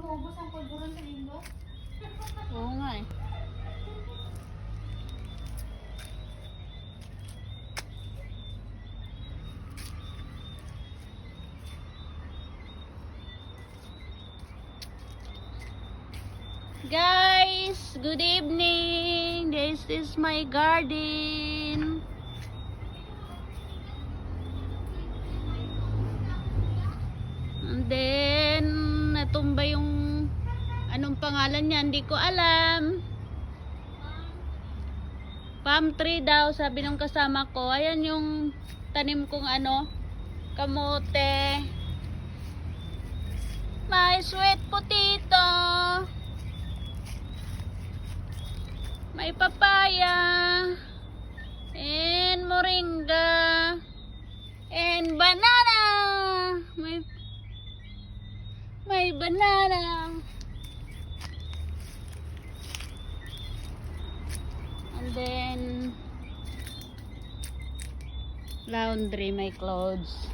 maubos ang pulburon sa linggo? Oo nga eh. Guys, good evening. This is my garden. And then, natumba yung anong pangalan niya, hindi ko alam. Palm tree daw, sabi ng kasama ko. Ayan yung tanim kong ano, kamote. May sweet potato. May papaya. And moringa. And banana. May banana. And then laundry, my clothes.